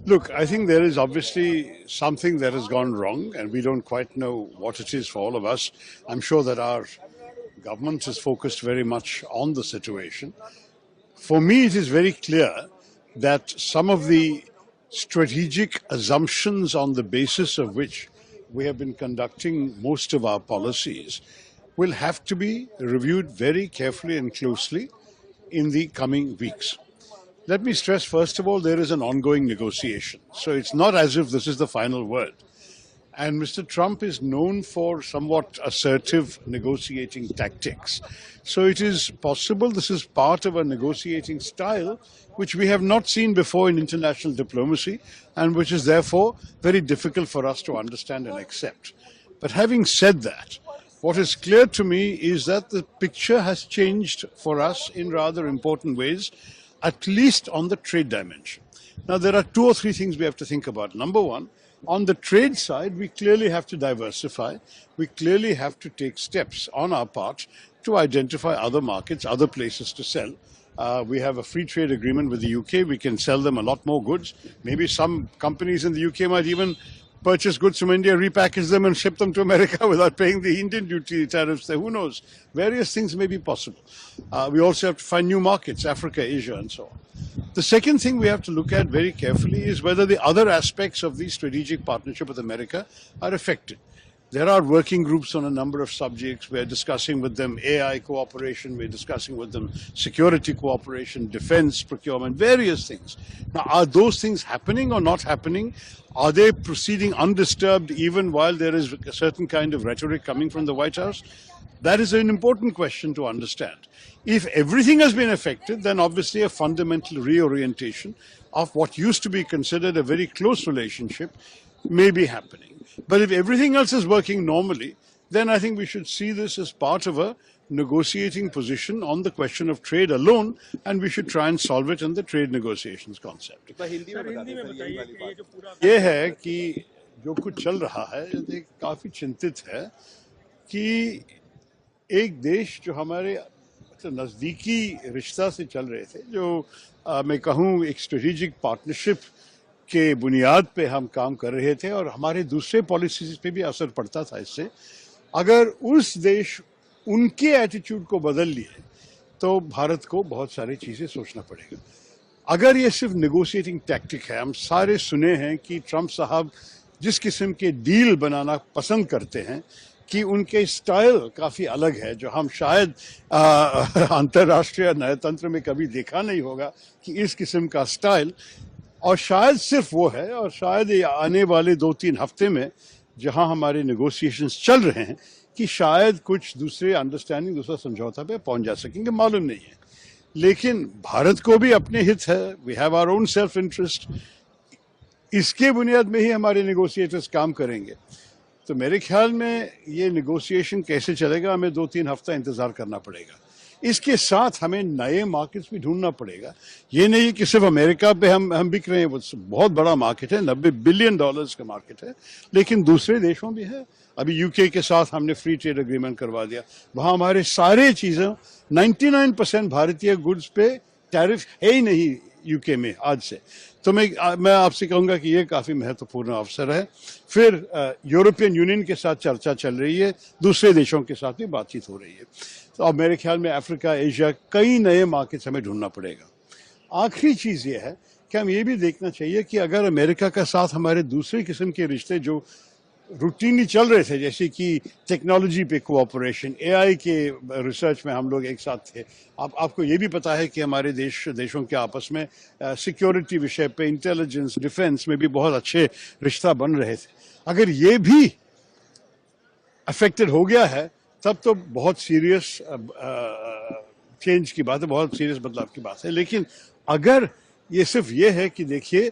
Look, I think there is obviously something that has gone wrong, and we don't quite know what it is for all of us. I'm sure that our government is focused very much on the situation. For me, it is very clear that some of the strategic assumptions on the basis of which we have been conducting most of our policies will have to be reviewed very carefully and closely in the coming weeks. Let me stress, first of all, there is an ongoing negotiation. So it's not as if this is the final word. And Mr. Trump is known for somewhat assertive negotiating tactics. So it is possible this is part of a negotiating style which we have not seen before in international diplomacy and which is therefore very difficult for us to understand and accept. But having said that, what is clear to me is that the picture has changed for us in rather important ways, at least on the trade dimension. Now, there are two or three things we have to think about. Number one, on the trade side, we clearly have to diversify. We clearly have to take steps on our part to identify other markets, other places to sell. We have a free trade agreement with the UK. We can sell them a lot more goods. Maybe some companies in the UK might even purchase goods from India, repackage them and ship them to America without paying the Indian duty tariffs there. Who knows? Various things may be possible. We also have to find new markets, Africa, Asia, and so on. The second thing we have to look at very carefully is whether the other aspects of the strategic partnership with America are affected. There are working groups on a number of subjects. We're discussing with them AI cooperation, we're discussing with them security cooperation, defense procurement, various things. Now, are those things happening or not happening? Are they proceeding undisturbed even while there is a certain kind of rhetoric coming from the White House? That is an important question to understand. If everything has been affected, then obviously a fundamental reorientation of what used to be considered a very close relationship may be happening. But if everything else is working normally, then I think we should see this as part of a negotiating position on the question of trade alone, and we should try and solve it in the trade negotiations concept. ये है कि जो कुछ चल रहा है ये काफी चिंतित है कि एक देश जो हमारे नजदीकी रिश्ता से चल रहे थे, जो मैं कहूँ एक स्ट्रेटेजिक पार्टनरशिप के बुनियाद पे हम काम कर रहे थे और हमारे दूसरे पॉलिसीज पे भी असर पड़ता था इससे, अगर उस देश उनके एटीट्यूड को बदल लिए तो भारत को बहुत सारी चीजें सोचना पड़ेगा. अगर ये सिर्फ नेगोशिएटिंग टैक्टिक है, हम सारे सुने हैं कि ट्रंप साहब जिस किस्म के डील बनाना पसंद करते हैं कि उनके स्टाइल काफी अलग है, जो हम शायद अंतर्राष्ट्रीय न्यायतंत्र में कभी देखा नहीं होगा कि इस किस्म का स्टाइल, और शायद सिर्फ वो है, और शायद ये आने वाले 2-3 हफ्ते में जहां हमारे नेगोशिएशंस चल रहे हैं कि शायद कुछ दूसरे अंडरस्टैंडिंग, दूसरा समझौता पे पहुंच जा सकेंगे, मालूम नहीं है. लेकिन भारत को भी अपने हित है, we have our own self interest, इसके बुनियाद में ही हमारे नेगोशिएटर्स काम करेंगे. तो मेरे ख्याल में ये नेगोशिएशन कैसे चलेगा, हमें 2-3 हफ्ता इंतजार करना पड़ेगा. इसके साथ हमें नए मार्केट्स भी ढूंढना पड़ेगा. ये नहीं कि सिर्फ अमेरिका पे हम बिक रहे हैं, वो बहुत बड़ा मार्केट है, $90 बिलियन का मार्केट है, लेकिन दूसरे देशों भी है. अभी यूके के साथ हमने फ्री ट्रेड एग्रीमेंट करवा दिया, वहां हमारे सारे चीजें 99% भारतीय गुड्स पे टैरिफ है ही नहीं यूके में आज से. तो मैं आपसे कहूंगा कि ये काफी महत्वपूर्ण अवसर है. फिर यूरोपियन यूनियन के साथ चर्चा चल रही है, दूसरे देशों के साथ भी बातचीत हो रही है. तो अब मेरे ख्याल में अफ्रीका, एशिया, कई नए मार्केट्स हमें ढूंढना पड़ेगा. आखिरी चीज ये है कि हम ये भी देखना चाहिए कि अगर अमेरिका के साथ हमारे दूसरे किस्म के रिश्ते जो रूटीनली चल रहे थे, जैसे कि टेक्नोलॉजी पे कोऑपरेशन, एआई के रिसर्च में हम लोग एक साथ थे. आपको ये भी पता है कि हमारे देशों के आपस में सिक्योरिटी विषय पे, इंटेलिजेंस, डिफेंस में भी बहुत अच्छे रिश्ता बन रहे थे. अगर ये भी अफेक्टेड हो गया है तब तो बहुत सीरियस चेंज की बात है, बहुत सीरियस बदलाव की बात है. लेकिन अगर ये सिर्फ ये है कि देखिए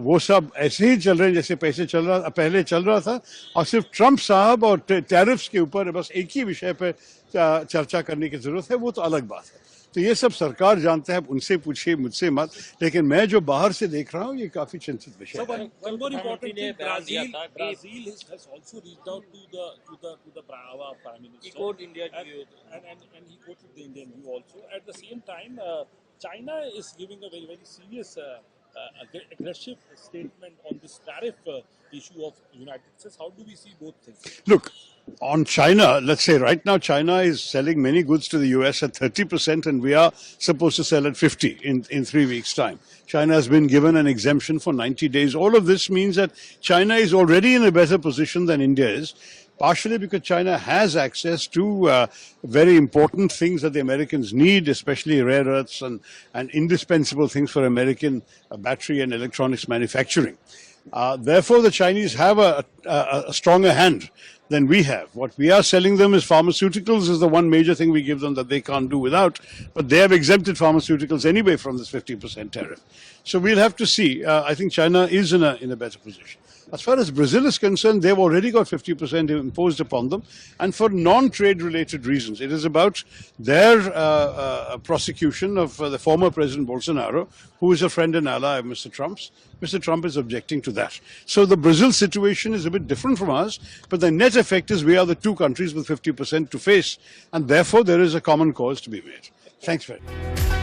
वो सब ऐसे ही चल रहे हैं जैसे पहले चल रहा था, और सिर्फ ट्रंप साहब और टैरिफ्स के ऊपर बस एक ही विषय पर चर्चा करने की जरूरत है, वो तो अलग बात है. तो ये सब सरकार जानता है, उनसे पूछिए, मुझसे मत. लेकिन मैं जो बाहर से देख रहा हूँ ये काफी चिंतित विषय है. One more important thing, Brazil has also reached out to the our Prime Minister. He quoted India view. And he quoted the Indian view also. At the same time, China is giving a very, very serious aggressive statement on this tariff issue of United States. How do we see both things? Look, on China, let's say right now China is selling many goods to the US at 30%, and we are supposed to sell at 50 in 3 weeks' time. China has been given an exemption for 90 days. All of this means that China is already in a better position than India is, partially because China has access to very important things that the Americans need, especially rare earths and indispensable things for American battery and electronics manufacturing. Therefore, the Chinese have a stronger hand than we have. What we are selling them is pharmaceuticals is the one major thing we give them that they can't do without, but they have exempted pharmaceuticals anyway from this 50% tariff. So we'll have to see. I think China is in a better position. As far as Brazil is concerned, they've already got 50% imposed upon them, and for non-trade related reasons. It is about their prosecution of the former President Bolsonaro, who is a friend and ally of Mr. Trump's. Mr. Trump is objecting to that. So the Brazil situation is a bit different from ours, but the net effect is we are the two countries with 50% to face, and therefore there is a common cause to be made. Thanks very much.